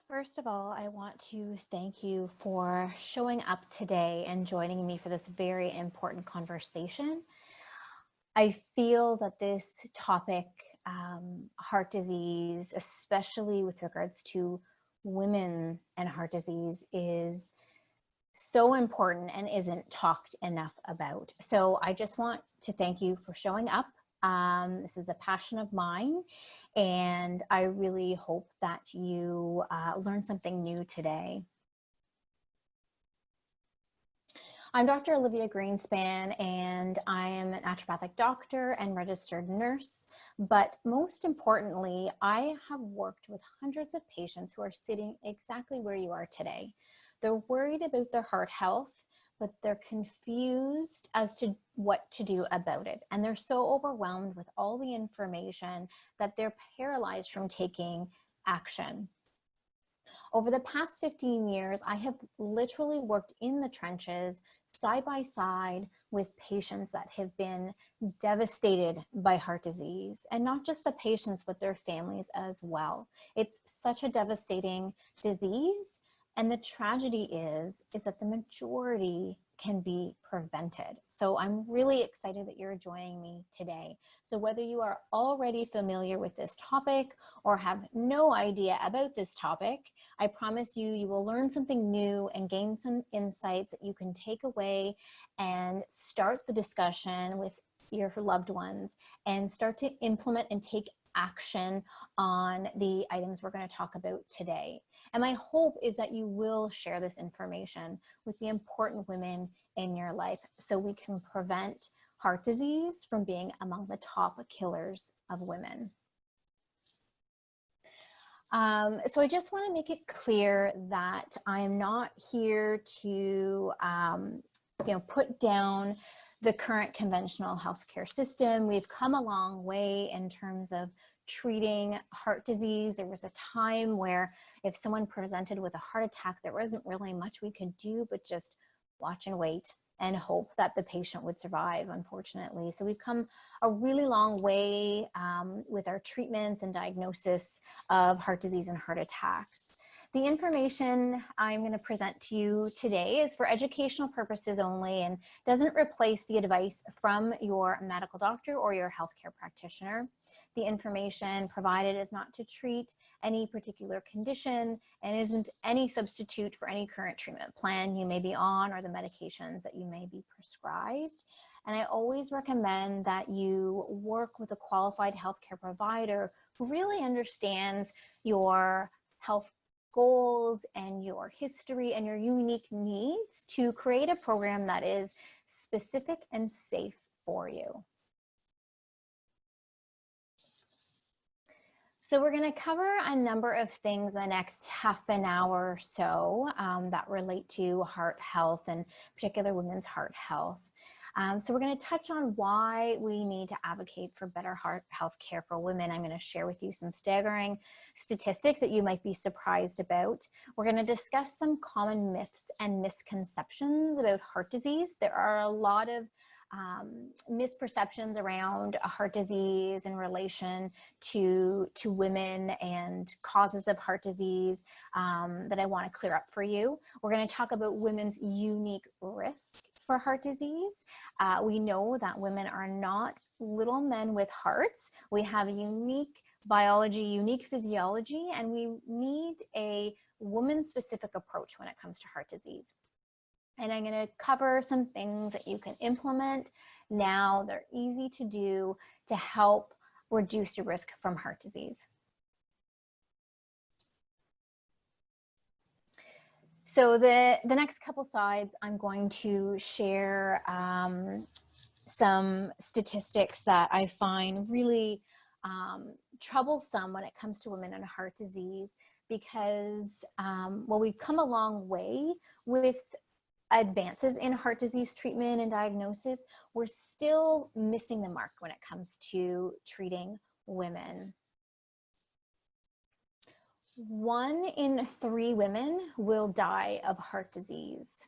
First of all, I want to thank you for showing up today and joining me for this very important conversation. I feel that this topic, heart disease, especially with regards to women and heart disease, is so important and isn't talked enough about. So I just want to thank you for showing up. This is a passion of mine, and I really hope that you learn something new today. I'm Dr. Olivia Greenspan, and I am a naturopathic doctor and registered nurse. But most importantly, I have worked with hundreds of patients who are sitting exactly where you are today. They're worried about their heart health, but they're confused as to what to do about it. And they're so overwhelmed with all the information that they're paralyzed from taking action. Over the past 15 years, I have literally worked in the trenches side by side with patients that have been devastated by heart disease, and not just the patients, but their families as well. It's such a devastating disease. And the tragedy is that the majority can be prevented. So I'm really excited that you're joining me today. So whether you are already familiar with this topic or have no idea about this topic, I promise you will learn something new and gain some insights that you can take away and start the discussion with your loved ones and start to implement and take action on the items we're going to talk about today. And my hope is that you will share this information with the important women in your life so we can prevent heart disease from being among the top killers of women. So I just want to make it clear that I'm not here to put down the current conventional healthcare system. We've come a long way in terms of treating heart disease. There was a time where if someone presented with a heart attack, there wasn't really much we could do but just watch and wait and hope that the patient would survive, unfortunately. So we've come a really long way with our treatments and diagnosis of heart disease and heart attacks. The information I'm going to present to you today is for educational purposes only and doesn't replace the advice from your medical doctor or your healthcare practitioner. The information provided is not to treat any particular condition and isn't any substitute for any current treatment plan you may be on or the medications that you may be prescribed. And I always recommend that you work with a qualified healthcare provider who really understands your health goals and your history and your unique needs to create a program that is specific and safe for you. So we're going to cover a number of things the next half an hour or so that relate to heart health and particular women's heart health. So we're going to touch on why we need to advocate for better heart health care for women. I'm going to share with you some staggering statistics that you might be surprised about. We're going to discuss some common myths and misconceptions about heart disease. There are a lot of misperceptions around heart disease in relation to women and causes of heart disease that I want to clear up for you. We're going to talk about women's unique risk for heart disease. We know that women are not little men with hearts. We have unique biology, unique physiology, and we need a woman-specific approach when it comes to heart disease. And I'm going to cover some things that you can implement now. They're easy to do to help reduce your risk from heart disease. So the next couple slides, I'm going to share some statistics that I find really troublesome when it comes to women and heart disease because, well, we've come a long way with advances in heart disease treatment and diagnosis. We're still missing the mark when it comes to treating women. 1 in 3 women will die of heart disease.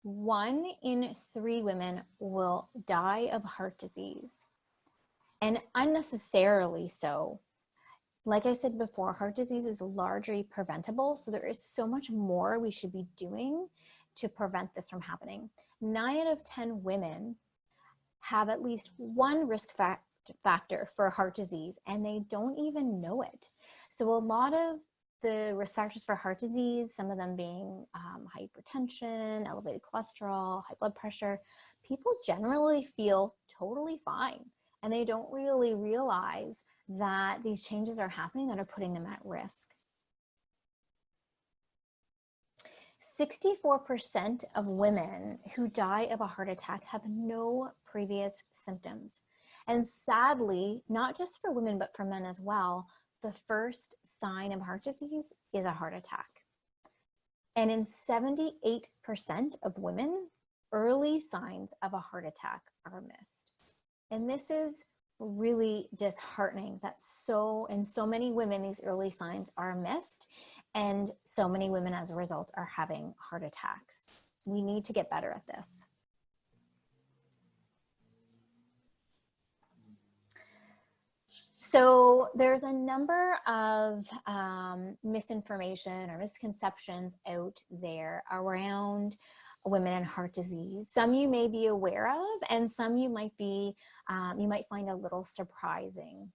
1 in 3 women will die of heart disease, and unnecessarily so. Like I said before, heart disease is largely preventable. So there is so much more we should be doing to prevent this from happening. 9 out of 10 women have at least one risk factor for heart disease, and they don't even know it. So a lot of the risk factors for heart disease, some of them being hypertension, elevated cholesterol, high blood pressure, people generally feel totally fine, and they don't really realize that these changes are happening that are putting them at risk. 64% of women who die of a heart attack have no previous symptoms. And sadly, not just for women, but for men as well, the first sign of heart disease is a heart attack. And in 78% of women, early signs of a heart attack are missed. And this is really disheartening that in so many women, these early signs are missed, and so many women as a result are having heart attacks. We need to get better at this. So there's a number of misinformation or misconceptions out there around women and heart disease. Some you may be aware of, and some you might find a little surprising.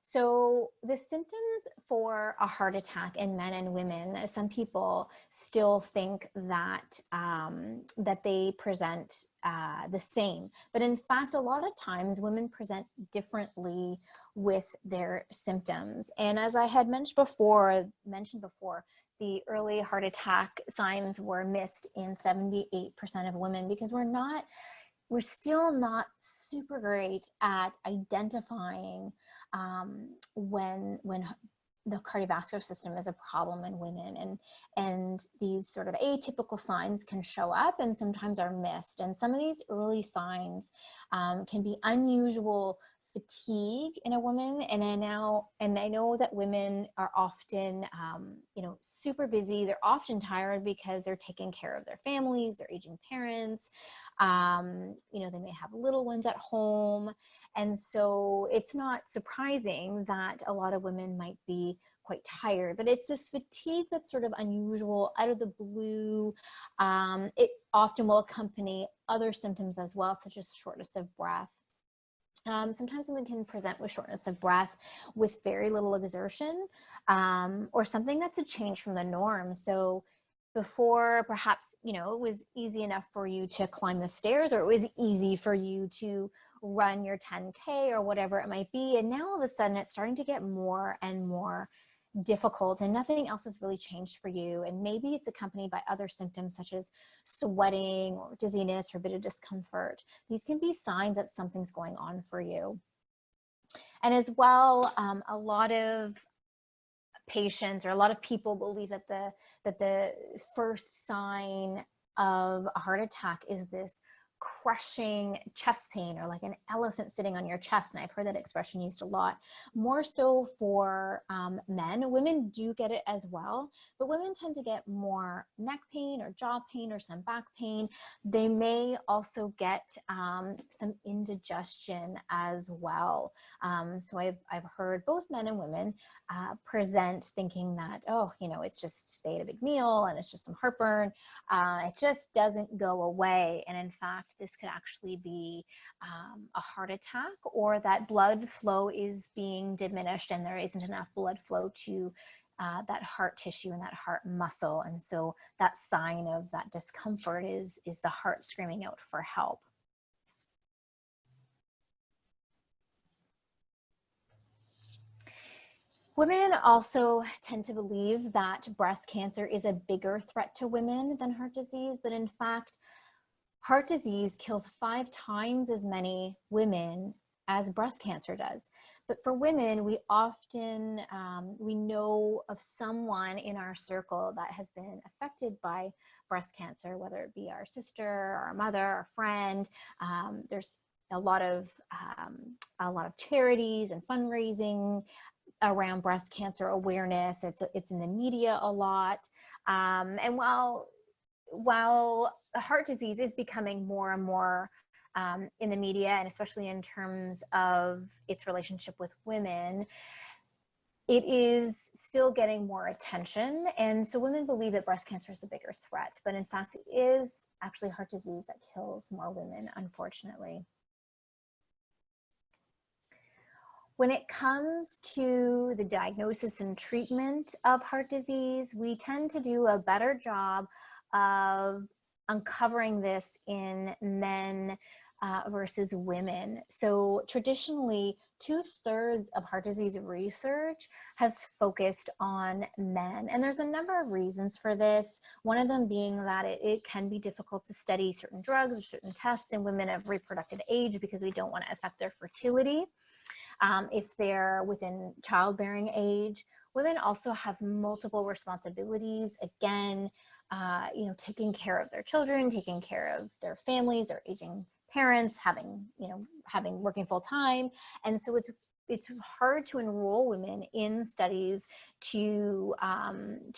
So the symptoms for a heart attack in men and women, some people still think that that they present the same, but in fact, a lot of times women present differently with their symptoms. And as I had mentioned before, the early heart attack signs were missed in 78% of women because we're still not super great at identifying when the cardiovascular system is a problem in women, and these sort of atypical signs can show up and sometimes are missed. And some of these early signs can be unusual fatigue in a woman, and I know that women are often super busy. They're often tired because they're taking care of their families, their aging parents. They may have little ones at home, and so it's not surprising that a lot of women might be quite tired, but it's this fatigue that's sort of unusual, out of the blue. It often will accompany other symptoms as well, such as shortness of breath. Sometimes women can present with shortness of breath with very little exertion, or something that's a change from the norm. So before, perhaps, it was easy enough for you to climb the stairs, or it was easy for you to run your 10K or whatever it might be. And now all of a sudden it's starting to get more and more difficult, and nothing else has really changed for you. And maybe it's accompanied by other symptoms such as sweating or dizziness or a bit of discomfort. These can be signs that something's going on for you. And as well, a lot of patients, or a lot of people, believe that the first sign of a heart attack is this crushing chest pain, or like an elephant sitting on your chest. And I've heard that expression used a lot, more so for men. Women do get it as well, but women tend to get more neck pain or jaw pain or some back pain. They may also get some indigestion as well. So I've heard both men and women present thinking that, it's just they ate a big meal and it's just some heartburn. It just doesn't go away. And in fact, this could actually be a heart attack, or that blood flow is being diminished and there isn't enough blood flow to that heart tissue and that heart muscle. And so that sign of that discomfort is the heart screaming out for help. Women also tend to believe that breast cancer is a bigger threat to women than heart disease, but in fact, heart disease kills 5 times as many women as breast cancer does. But for women, we often, we know of someone in our circle that has been affected by breast cancer, whether it be our sister, our mother, our friend. There's a lot of charities and fundraising around breast cancer awareness. It's in the media a lot. And while heart disease is becoming more and more in the media, and especially in terms of its relationship with women, it is still getting more attention. And so women believe that breast cancer is the bigger threat, but in fact, it is actually heart disease that kills more women, unfortunately. When it comes to the diagnosis and treatment of heart disease, we tend to do a better job of uncovering this in men versus women. So traditionally, 2/3 of heart disease research has focused on men. And there's a number of reasons for this. One of them being that it can be difficult to study certain drugs or certain tests in women of reproductive age because we don't want to affect their fertility. If they're within childbearing age. Women also have multiple responsibilities. Again, taking care of their children, taking care of their families, their aging parents, having working full time. And so it's hard to enroll women in studies to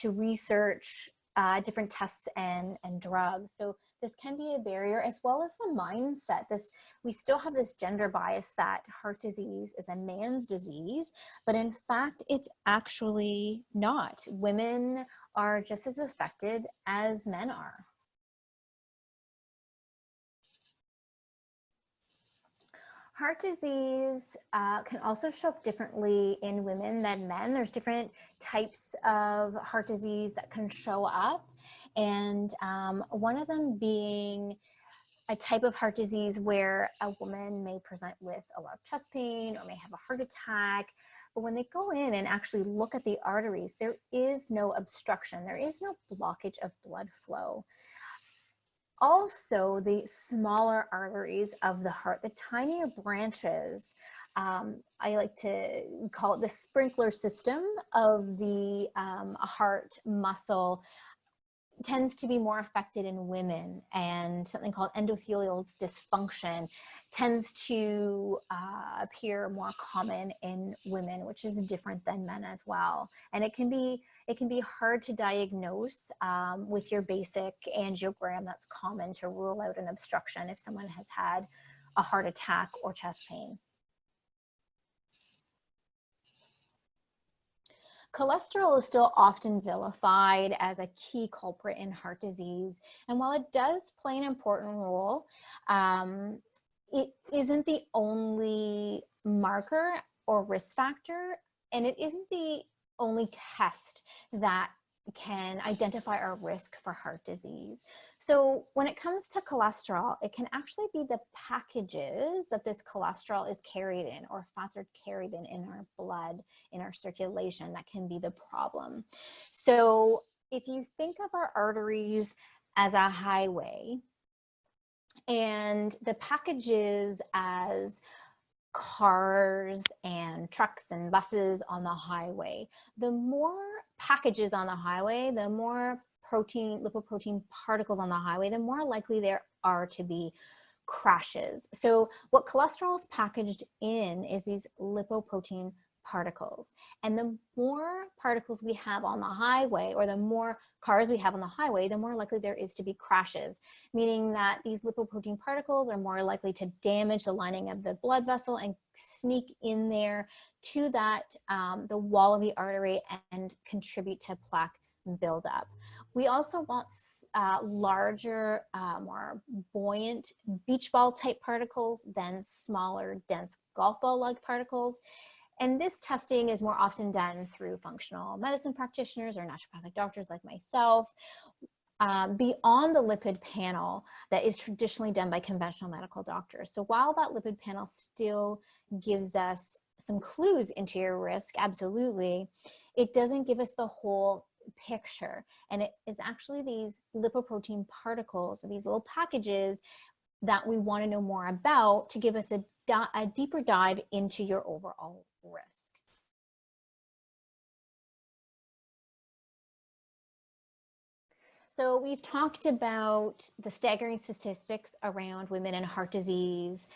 research different tests and drugs. So this can be a barrier, as well as the mindset. We still have this gender bias that heart disease is a man's disease, but in fact, it's actually not. Women are just as affected as men are. Heart disease can also show up differently in women than men. There's different types of heart disease that can show up. And one of them being a type of heart disease where a woman may present with a lot of chest pain or may have a heart attack. But when they go in and actually look at the arteries, there is no obstruction. There is no blockage of blood flow. Also, the smaller arteries of the heart, the tinier branches, I like to call it the sprinkler system of the heart muscle, tends to be more affected in women, and something called endothelial dysfunction tends to appear more common in women, which is different than men as well. And it can be hard to diagnose with your basic angiogram. That's common to rule out an obstruction if someone has had a heart attack or chest pain. Cholesterol is still often vilified as a key culprit in heart disease. And while it does play an important role, it isn't the only marker or risk factor, and it isn't the only test that can identify our risk for heart disease. So when it comes to cholesterol, it can actually be the packages that this cholesterol is carried in, or fats are carried in our blood, in our circulation, that can be the problem. So if you think of our arteries as a highway and the packages as cars and trucks and buses on the highway, the more packages on the highway, the more lipoprotein particles on the highway, the more likely there are to be crashes. So what cholesterol is packaged in is these lipoprotein particles. And the more particles we have on the highway, or the more cars we have on the highway, the more likely there is to be crashes, meaning that these lipoprotein particles are more likely to damage the lining of the blood vessel and sneak in there to that the wall of the artery and contribute to plaque buildup. We also want larger, more buoyant beach ball type particles than smaller, dense golf ball like particles. And this testing is more often done through functional medicine practitioners or naturopathic doctors like myself, beyond the lipid panel that is traditionally done by conventional medical doctors. So while that lipid panel still gives us some clues into your risk, absolutely, it doesn't give us the whole picture. And it is actually these lipoprotein particles, these little packages, that we want to know more about to give us a deeper dive into your overall risk. So we've talked about the staggering statistics around women and heart disease.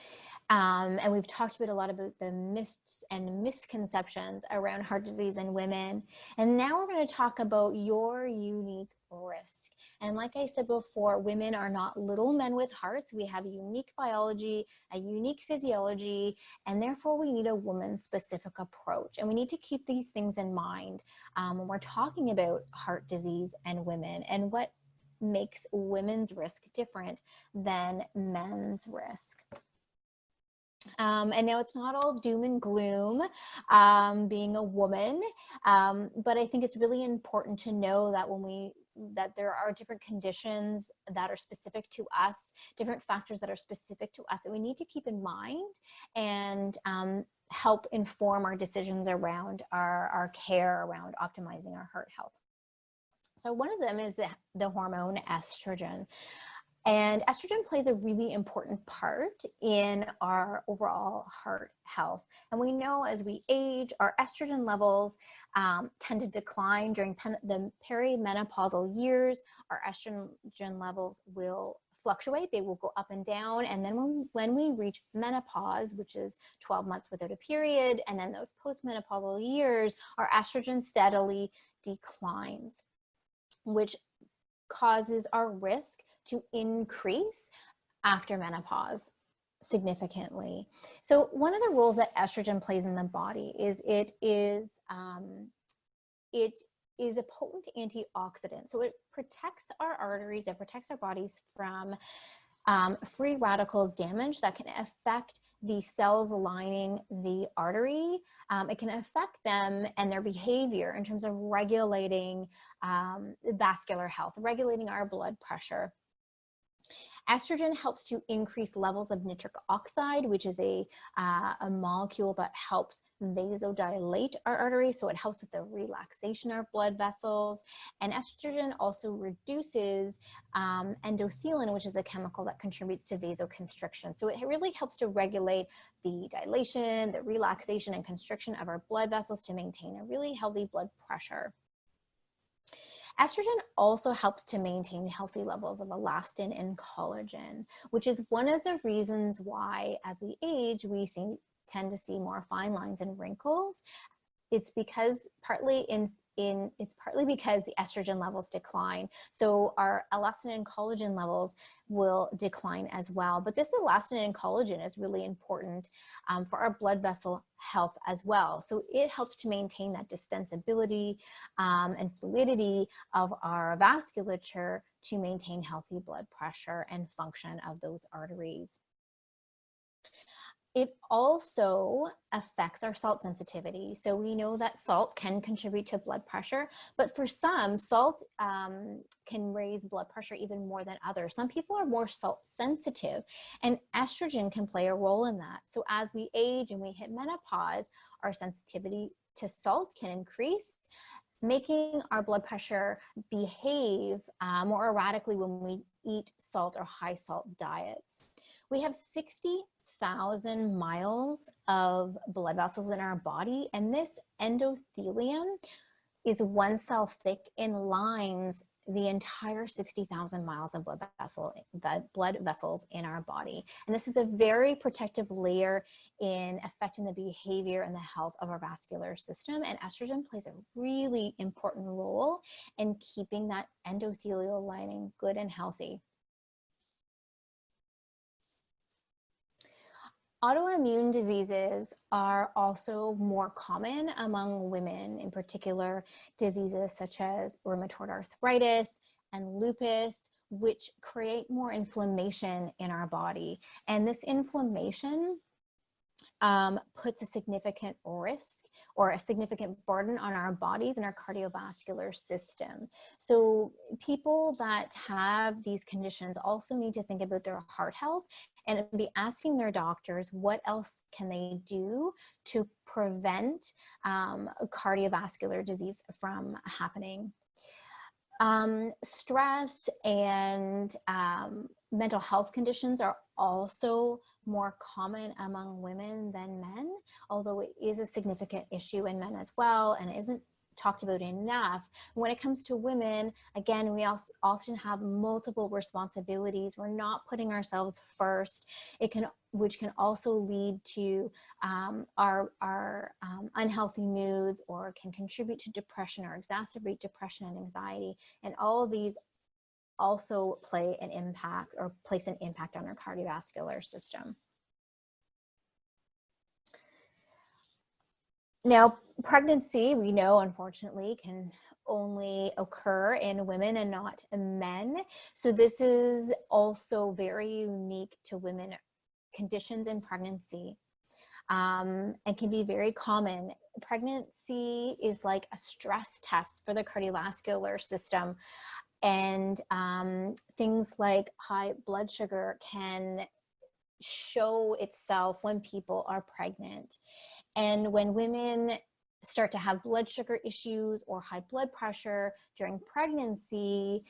And we've talked about a lot about the myths and misconceptions around heart disease in women. And now we're going to talk about your unique risk. And like I said before, women are not little men with hearts. We have a unique biology, a unique physiology, and therefore we need a woman-specific approach. And we need to keep these things in mind when we're talking about heart disease and women, and what makes women's risk different than men's risk. And now it's not all doom and gloom being a woman, but I think it's really important to know that that there are different conditions that are specific to us, different factors that are specific to us, and we need to keep in mind and help inform our decisions around our care around optimizing our heart health. So one of them is the hormone estrogen. And estrogen plays a really important part in our overall heart health. And we know as we age, our estrogen levels tend to decline during the perimenopausal years. Our estrogen levels will fluctuate. They will go up and down. And then when we reach menopause, which is 12 months without a period, and then those postmenopausal years, our estrogen steadily declines, which causes our risk to increase after menopause significantly. So one of the roles that estrogen plays in the body is it is a potent antioxidant. So it protects our arteries, it protects our bodies from free radical damage that can affect the cells lining the artery. It can affect them and their behavior in terms of regulating vascular health, regulating our blood pressure. Estrogen helps to increase levels of nitric oxide, which is a molecule that helps vasodilate our arteries. So it helps with the relaxation of our blood vessels. And estrogen also reduces endothelin, which is a chemical that contributes to vasoconstriction. So it really helps to regulate the dilation, the relaxation, and constriction of our blood vessels to maintain a really healthy blood pressure. Estrogen also helps to maintain healthy levels of elastin and collagen, which is one of the reasons why, as we age, we tend to see more fine lines and wrinkles. It's because partly because the estrogen levels decline. So our elastin and collagen levels will decline as well. But this elastin and collagen is really important for our blood vessel health as well. So it helps to maintain that distensibility and fluidity of our vasculature to maintain healthy blood pressure and function of those arteries. It also affects our salt sensitivity. So we know that salt can contribute to blood pressure, but for some, salt can raise blood pressure even more than others. Some people are more salt sensitive, and estrogen can play a role in that. So as we age and we hit menopause, our sensitivity to salt can increase, making our blood pressure behave more erratically when we eat salt or high salt diets. We have 60,000 miles of blood vessels in our body, and this endothelium is one cell thick and lines the entire 60,000 miles of blood vessels in our body. And this is a very protective layer in affecting the behavior and the health of our vascular system. And estrogen plays a really important role in keeping that endothelial lining good and healthy. Autoimmune diseases are also more common among women, in particular diseases such as rheumatoid arthritis and lupus, which create more inflammation in our body. And this inflammation puts a significant risk or a significant burden on our bodies and our cardiovascular system. So people that have these conditions also need to think about their heart health and be asking their doctors what else can they do to prevent cardiovascular disease from happening. Stress and mental health conditions are also more common among women than men, although it is a significant issue in men as well, and isn't talked about enough. When it comes to women, again, we also often have multiple responsibilities. We're not putting ourselves first. Which can also lead to our unhealthy moods, or can contribute to depression or exacerbate depression and anxiety. And all of these also place an impact on our cardiovascular system. Now, pregnancy, we know, unfortunately, can only occur in women and not in men. So this is also very unique to women. Conditions in pregnancy and can be very common. Pregnancy is like a stress test for the cardiovascular system. And things like high blood sugar can show itself when people are pregnant. And when women start to have blood sugar issues or high blood pressure during pregnancy,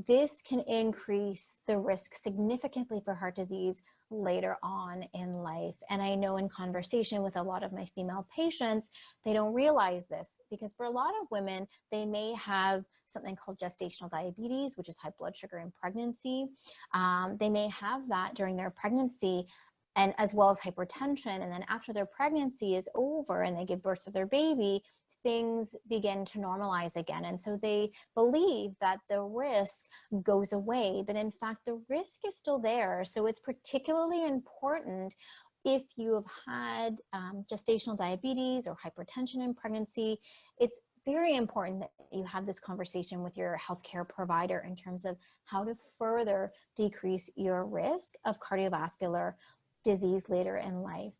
this can increase the risk significantly for heart disease later on in life. And I know in conversation with a lot of my female patients, they don't realize this, because for a lot of women, they may have something called gestational diabetes, which is high blood sugar in pregnancy. They may have that during their pregnancy, and as well as hypertension. And then after their pregnancy is over and they give birth to their baby, things begin to normalize again. And so they believe that the risk goes away, but in fact, the risk is still there. So it's particularly important if you have had gestational diabetes or hypertension in pregnancy. It's very important that you have this conversation with your healthcare provider in terms of how to further decrease your risk of cardiovascular disease later in life.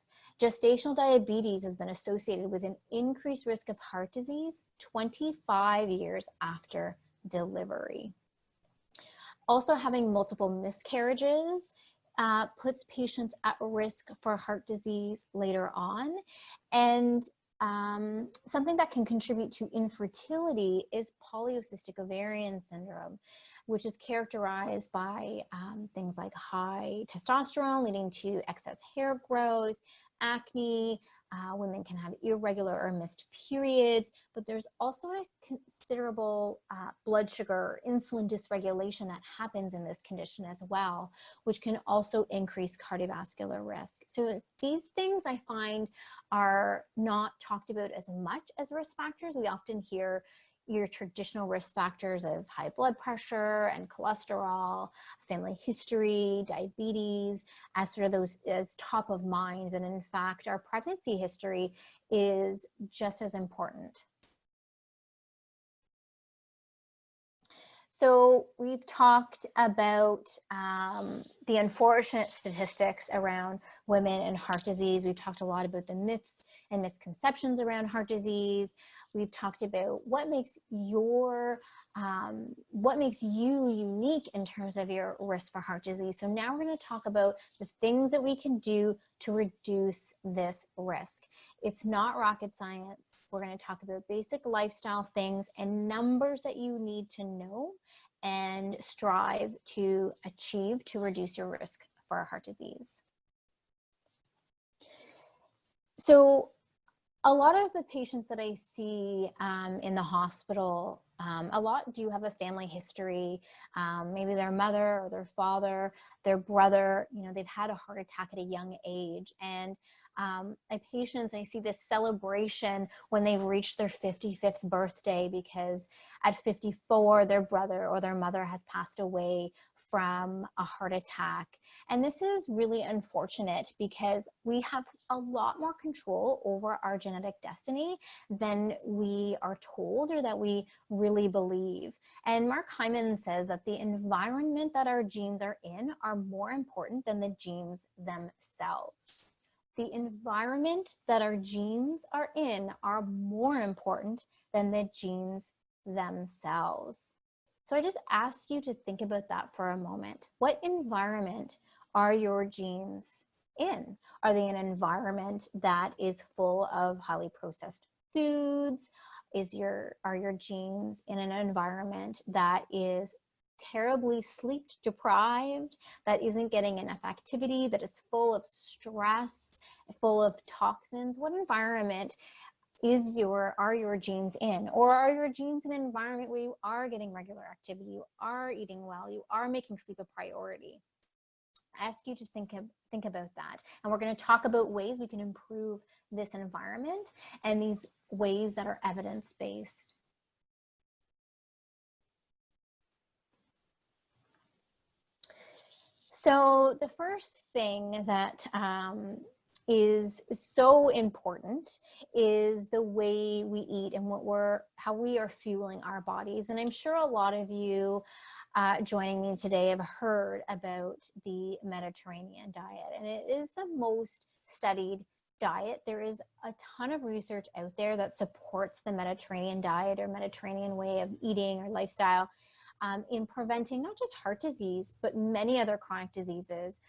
Gestational diabetes has been associated with an increased risk of heart disease 25 years after delivery. Also, having multiple miscarriages puts patients at risk for heart disease later on. And something that can contribute to infertility is polycystic ovarian syndrome, which is characterized by things like high testosterone leading to excess hair growth, acne. Women can have irregular or missed periods, but there's also a considerable blood sugar, insulin dysregulation that happens in this condition as well, which can also increase cardiovascular risk. So these things I find are not talked about as much as risk factors. We often hear your traditional risk factors as high blood pressure and cholesterol, family history, diabetes, as sort of those as top of mind. And in fact, our pregnancy history is just as important. So we've talked about the unfortunate statistics around women and heart disease. We've talked a lot about the myths and misconceptions around heart disease. We've talked about what makes you unique in terms of your risk for heart disease. So now we're going to talk about the things that we can do to reduce this risk. It's not rocket science. We're going to talk about basic lifestyle things and numbers that you need to know and strive to achieve to reduce your risk for heart disease. So a lot of the patients that I see in the hospital, a lot do have a family history. Maybe their mother or their father, their brother, they've had a heart attack at a young age. And my patients, I see this celebration when they've reached their 55th birthday, because at 54, their brother or their mother has passed away from a heart attack. And this is really unfortunate, because we have a lot more control over our genetic destiny than we are told or that we really believe. And Mark Hyman says that the environment that our genes are in are more important than the genes themselves. The environment that our genes are in are more important than the genes themselves. So I just ask you to think about that for a moment. What environment are your genes in? Are they in an environment that is full of highly processed foods? Are your genes in an environment that is terribly sleep deprived, that isn't getting enough activity, that is full of stress, full of toxins? What environment Are your genes in, or are your genes in an environment where you are getting regular activity, you are eating well, you are making sleep a priority? I ask you to think about that. And we're going to talk about ways we can improve this environment and these ways that are evidence-based. So the first thing that is so important is the way we eat and how we are fueling our bodies. And I'm sure a lot of you joining me today have heard about the Mediterranean diet, and it is the most studied diet. There is a ton of research out there that supports the Mediterranean diet or Mediterranean way of eating or lifestyle in preventing not just heart disease, but many other chronic diseases,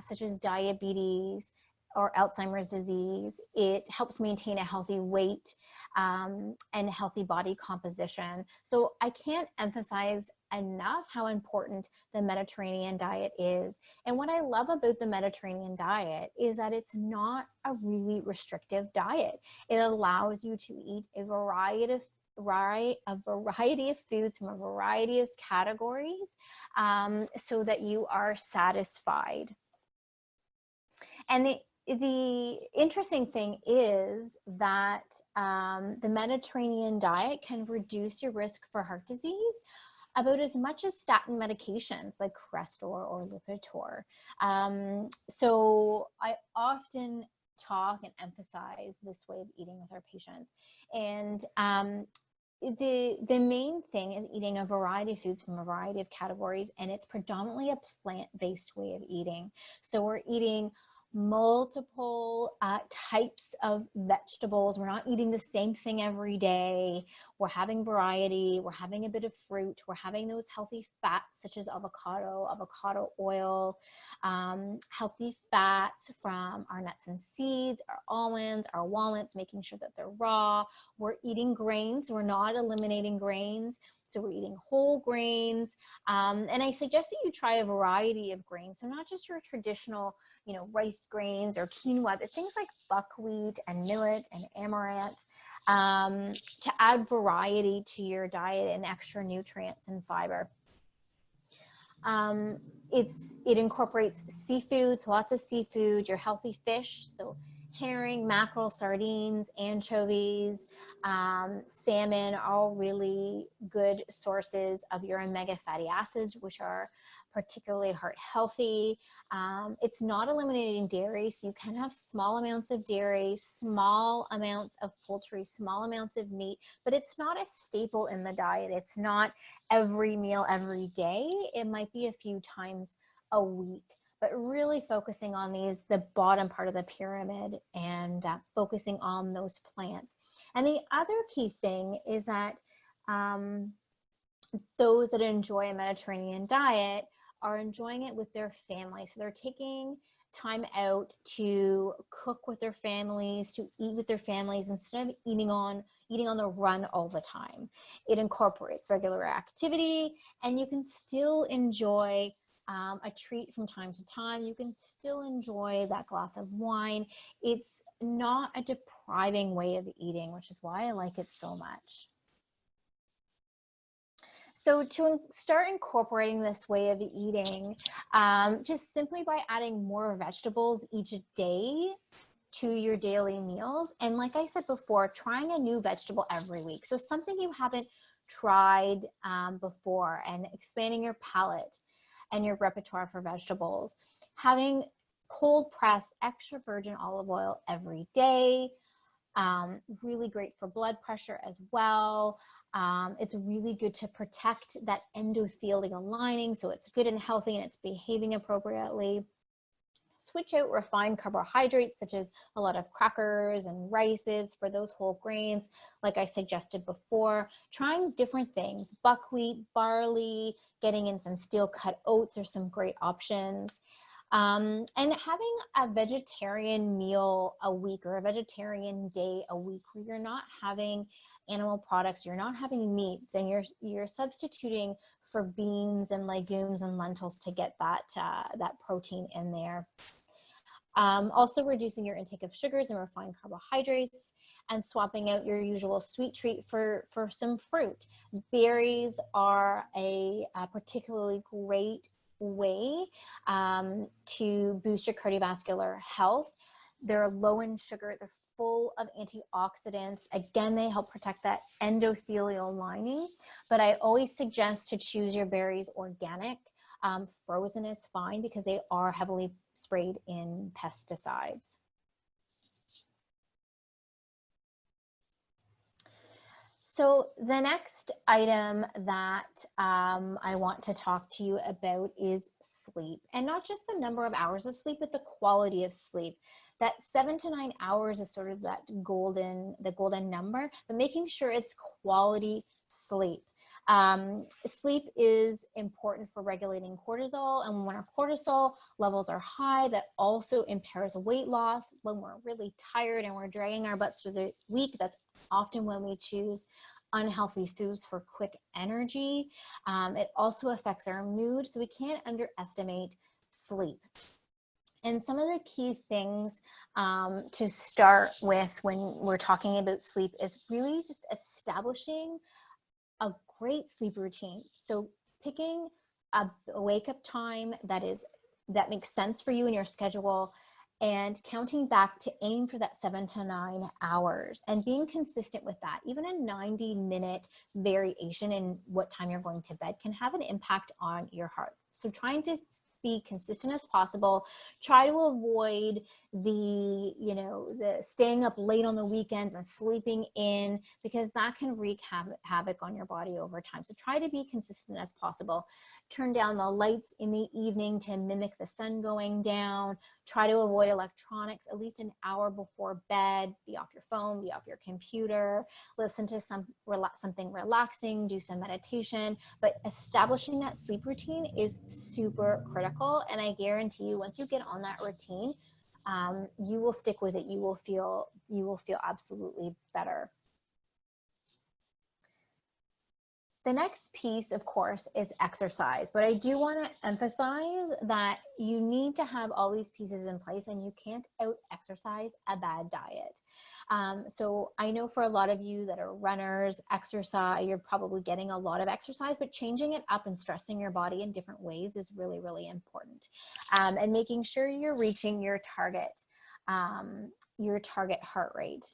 such as diabetes or Alzheimer's disease. It helps maintain a healthy weight and healthy body composition. So I can't emphasize enough how important the Mediterranean diet is. And what I love about the Mediterranean diet is that it's not a really restrictive diet. It allows you to eat a variety of foods from a variety of categories so that you are satisfied. And the interesting thing is that the Mediterranean diet can reduce your risk for heart disease about as much as statin medications like Crestor or Lipitor. So I often talk and emphasize this way of eating with our patients. And the main thing is eating a variety of foods from a variety of categories, and it's predominantly a plant-based way of eating. So we're eating multiple types of vegetables. We're not eating the same thing every day. We're having variety. We're having a bit of fruit. We're having those healthy fats such as avocado oil, healthy fats from our nuts and seeds, our almonds, our walnuts, making sure that they're raw. We're eating grains. We're not eliminating grains. So we're eating whole grains. And I suggest that you try a variety of grains. So not just your traditional, rice grains or quinoa, but things like buckwheat and millet and amaranth to add variety to your diet and extra nutrients and fiber. It incorporates seafoods, lots of seafood, your healthy fish, so herring, mackerel, sardines, anchovies, salmon, all really good sources of your omega fatty acids, which are particularly heart healthy. It's not eliminating dairy, so you can have small amounts of dairy, small amounts of poultry, small amounts of meat, but it's not a staple in the diet. It's not every meal every day. It might be a few times a week, but really focusing on the bottom part of the pyramid and focusing on those plants. And the other key thing is that those that enjoy a Mediterranean diet are enjoying it with their family. So they're taking time out to cook with their families, to eat with their families instead of eating on the run all the time. It incorporates regular activity, and you can still enjoy a treat from time to time. You can still enjoy that glass of wine. It's not a depriving way of eating, which is why I like it so much. So to start incorporating this way of eating, just simply by adding more vegetables each day to your daily meals. And like I said before, trying a new vegetable every week. So something you haven't tried before, and expanding your palate and your repertoire for vegetables. Having cold pressed extra virgin olive oil every day. Really great for blood pressure as well. It's really good to protect that endothelial lining, so it's good and healthy and it's behaving appropriately. Switch out refined carbohydrates such as a lot of crackers and rices for those whole grains, like I suggested before. Trying different things, buckwheat, barley, getting in some steel cut oats are some great options. And having a vegetarian meal a week or a vegetarian day a week where you're not having animal products, you're not having meats, and you're substituting for beans and legumes and lentils to get that protein in there. Also reducing your intake of sugars and refined carbohydrates, and swapping out your usual sweet treat for some fruit. Berries are a particularly great way to boost your cardiovascular health. They're low in sugar, they're full of antioxidants. Again, they help protect that endothelial lining, but I always suggest to choose your berries organic. Frozen is fine because they are heavily sprayed in pesticides. So the next item that I want to talk to you about is sleep, and not just the number of hours of sleep, but the quality of sleep. That 7 to 9 hours is sort of the golden number, but making sure it's quality sleep. Sleep is important for regulating cortisol, and when our cortisol levels are high, that also impairs weight loss. When we're really tired and we're dragging our butts through the week, that's often when we choose unhealthy foods for quick energy. It also affects our mood, so we can't underestimate sleep. And some of the key things to start with when we're talking about sleep is really just establishing a great sleep routine. So picking a wake up time that makes sense for you in your schedule, and counting back to aim for that 7 to 9 hours, and being consistent with that. Even a 90-minute variation in what time you're going to bed can have an impact on your heart. So trying to be consistent as possible. Try to avoid the staying up late on the weekends and sleeping in, because that can wreak havoc on your body over time. So try to be consistent as possible. Turn down the lights in the evening to mimic the sun going down. Try to avoid electronics at least an hour before bed. Be off your phone, be off your computer, listen to something relaxing, do some meditation. But establishing that sleep routine is super critical. And I guarantee you, once you get on that routine, you will stick with it. You will feel absolutely better. The next piece, of course, is exercise, but I do want to emphasize that you need to have all these pieces in place, and you can't out-exercise a bad diet. So I know for a lot of you that are runners, exercise, you're probably getting a lot of exercise, but changing it up and stressing your body in different ways is really, really important. And making sure you're reaching your target heart rate.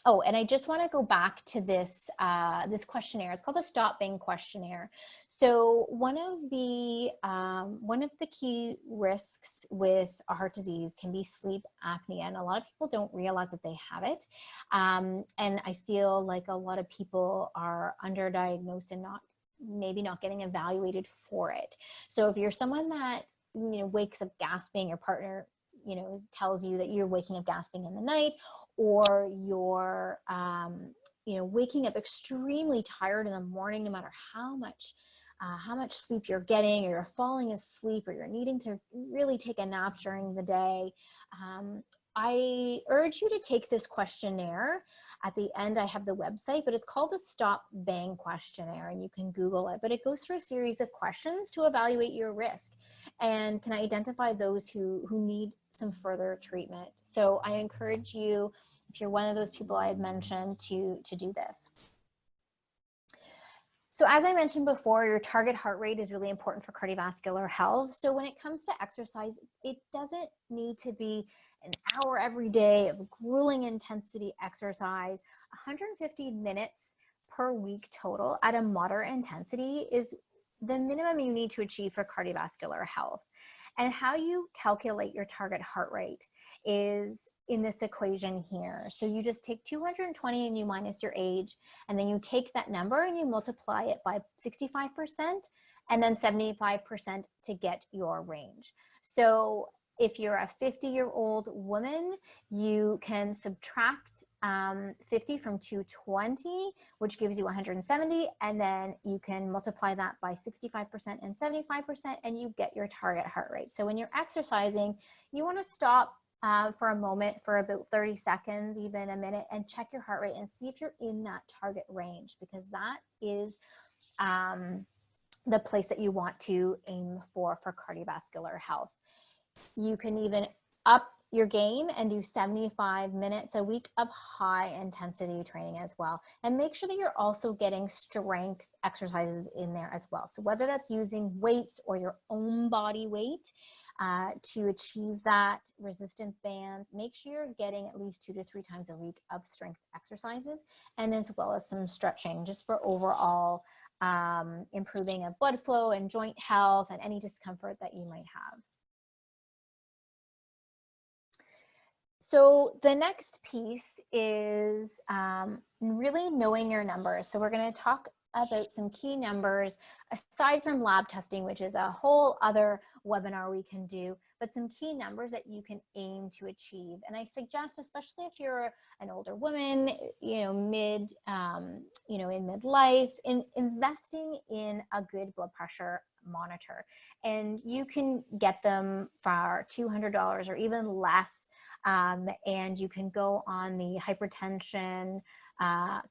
Oh, and I just want to go back to this questionnaire. It's called the Stop Bang questionnaire. So one of the key risks with heart disease can be sleep apnea, and a lot of people don't realize that they have it. And I feel like a lot of people are underdiagnosed and maybe not getting evaluated for it. So if you're someone that wakes up gasping, your partner tells you that you're waking up gasping in the night, or you're waking up extremely tired in the morning, no matter how much sleep you're getting, or you're falling asleep, or you're needing to really take a nap during the day, I urge you to take this questionnaire. At the end, I have the website, but it's called the Stop Bang questionnaire, and you can Google it. But it goes through a series of questions to evaluate your risk and can identify those who need some further treatment. So I encourage you, if you're one of those people I had mentioned, to do this. So as I mentioned before, your target heart rate is really important for cardiovascular health. So when it comes to exercise, it doesn't need to be an hour every day of grueling intensity exercise. 150 minutes per week total at a moderate intensity is the minimum you need to achieve for cardiovascular health. And how you calculate your target heart rate is in this equation here. So you just take 220 and you minus your age, and then you take that number and you multiply it by 65% and then 75% to get your range. So if you're a 50-year-old woman, you can subtract 50 from 220, which gives you 170, and then you can multiply that by 65% and 75%, and you get your target heart rate. So when you're exercising, you want to stop for a moment, for about 30 seconds, even a minute, and check your heart rate and see if you're in that target range, because that is the place that you want to aim for cardiovascular health. You can even up your game and do 75 minutes a week of high intensity training as well. And make sure that you're also getting strength exercises in there as well. So whether that's using weights or your own body weight to achieve that resistance bands, make sure you're getting at least 2 to 3 times a week of strength exercises, and as well as some stretching just for overall improving of blood flow and joint health and any discomfort that you might have. So the next piece is really knowing your numbers. So we're going to talk about some key numbers aside from lab testing, which is a whole other webinar we can do, but some key numbers that you can aim to achieve. And I suggest, especially if you're an older woman, in midlife, in investing in a good blood pressure monitor. And you can get them for $200 or even less. And you can go on the Hypertension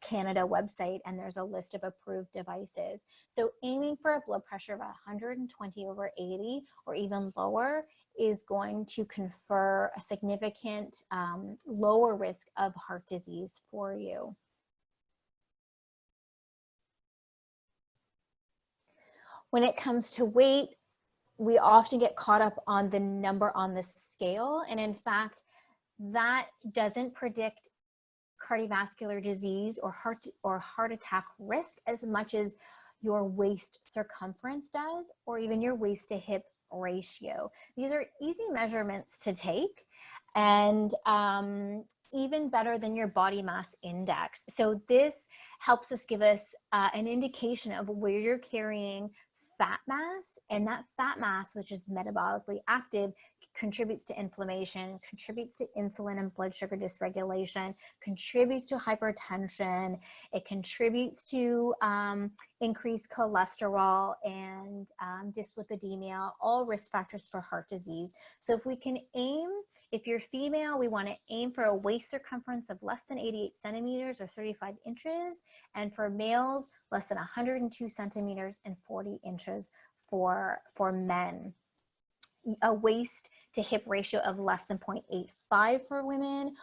Canada website, and there's a list of approved devices. So aiming for a blood pressure of 120/80 or even lower is going to confer a significant lower risk of heart disease for you. When it comes to weight, we often get caught up on the number on the scale, and in fact, that doesn't predict cardiovascular disease or heart attack risk as much as your waist circumference does, or even your waist to hip ratio. These are easy measurements to take, and even better than your body mass index. So this helps us give us an indication of where you're carrying fat mass, and that fat mass, which is metabolically active, contributes to inflammation, contributes to insulin and blood sugar dysregulation, contributes to hypertension, it contributes to increased cholesterol and dyslipidemia, all risk factors for heart disease. So if we can aim, if you're female, we want to aim for a waist circumference of less than 88 centimeters or 35 inches, and for males, less than 102 centimeters and 40 inches for men. A waist to hip ratio of less than 0.85 for women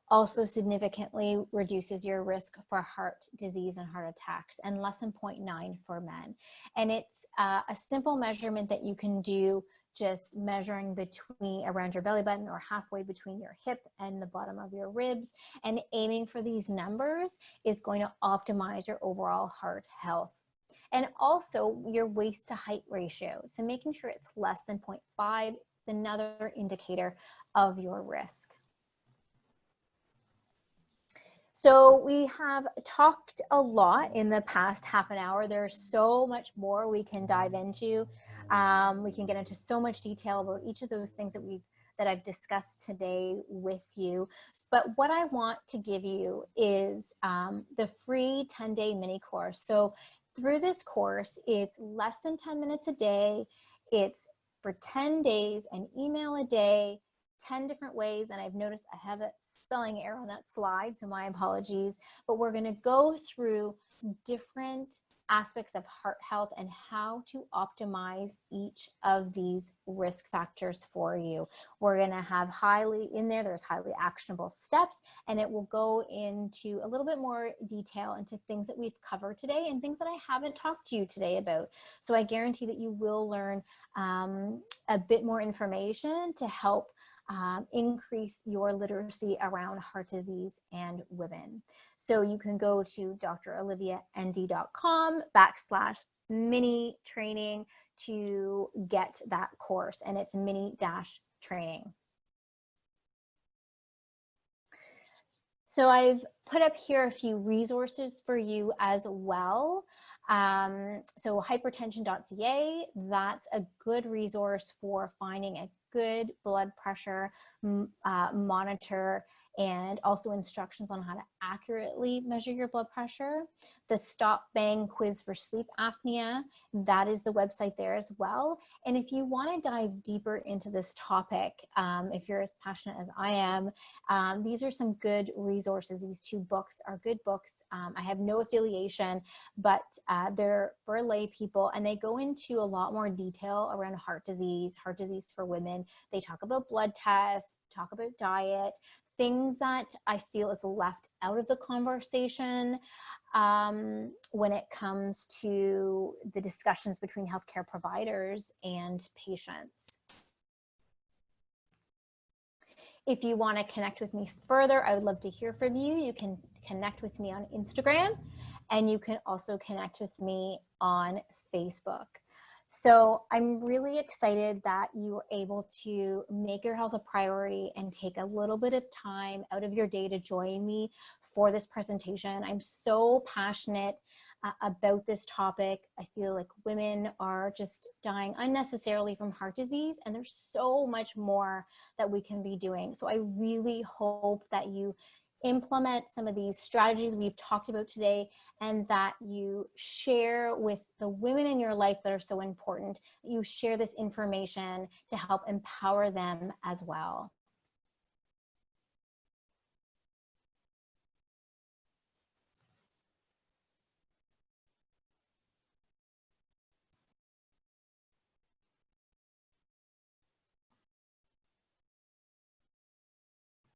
also significantly reduces your risk for heart disease and heart attacks, and less than 0.9 for men. And it's a simple measurement that you can do, just measuring around your belly button or halfway between your hip and the bottom of your ribs, and aiming for these numbers is going to optimize your overall heart health. And also your waist to height ratio. So making sure it's less than 0.5 is another indicator of your risk. So we have talked a lot in the past half an hour. There's so much more we can dive into. We can get into so much detail about each of those things that I've discussed today with you. But what I want to give you is the free 10-day mini course. So through this course, it's less than 10 minutes a day. It's for 10 days, an email a day, 10 different ways. And I've noticed I have a spelling error on that slide, so my apologies. But we're going to go through different aspects of heart health and how to optimize each of these risk factors for you. We're going to have there's highly actionable steps, and it will go into a little bit more detail into things that we've covered today and things that I haven't talked to you today about. So I guarantee that you will learn a bit more information to help increase your literacy around heart disease and women. So you can go to droliviand.com/mini training to get that course, and it's mini-training. So I've put up here a few resources for you as well. So hypertension.ca, that's a good resource for finding a good blood pressure monitor, and also instructions on how to accurately measure your blood pressure. The Stop Bang quiz for sleep apnea, that is the website there as well. And if you want to dive deeper into this topic, if you're as passionate as I am, these are some good resources. These two books are good books. I have no affiliation, but they're for lay people, and they go into a lot more detail around heart disease for women. They talk about blood tests, talk about diet, things that I feel is left out of the conversation when it comes to the discussions between healthcare providers and patients. If you want to connect with me further, I would love to hear from you. You can connect with me on Instagram, and you can also connect with me on Facebook. So I'm really excited that you were able to make your health a priority and take a little bit of time out of your day to join me for this presentation. I'm so passionate about this topic. I feel like women are just dying unnecessarily from heart disease, and there's so much more that we can be doing. So I really hope that you implement some of these strategies we've talked about today, and that you share with the women in your life that are so important. You share this information to help empower them as well.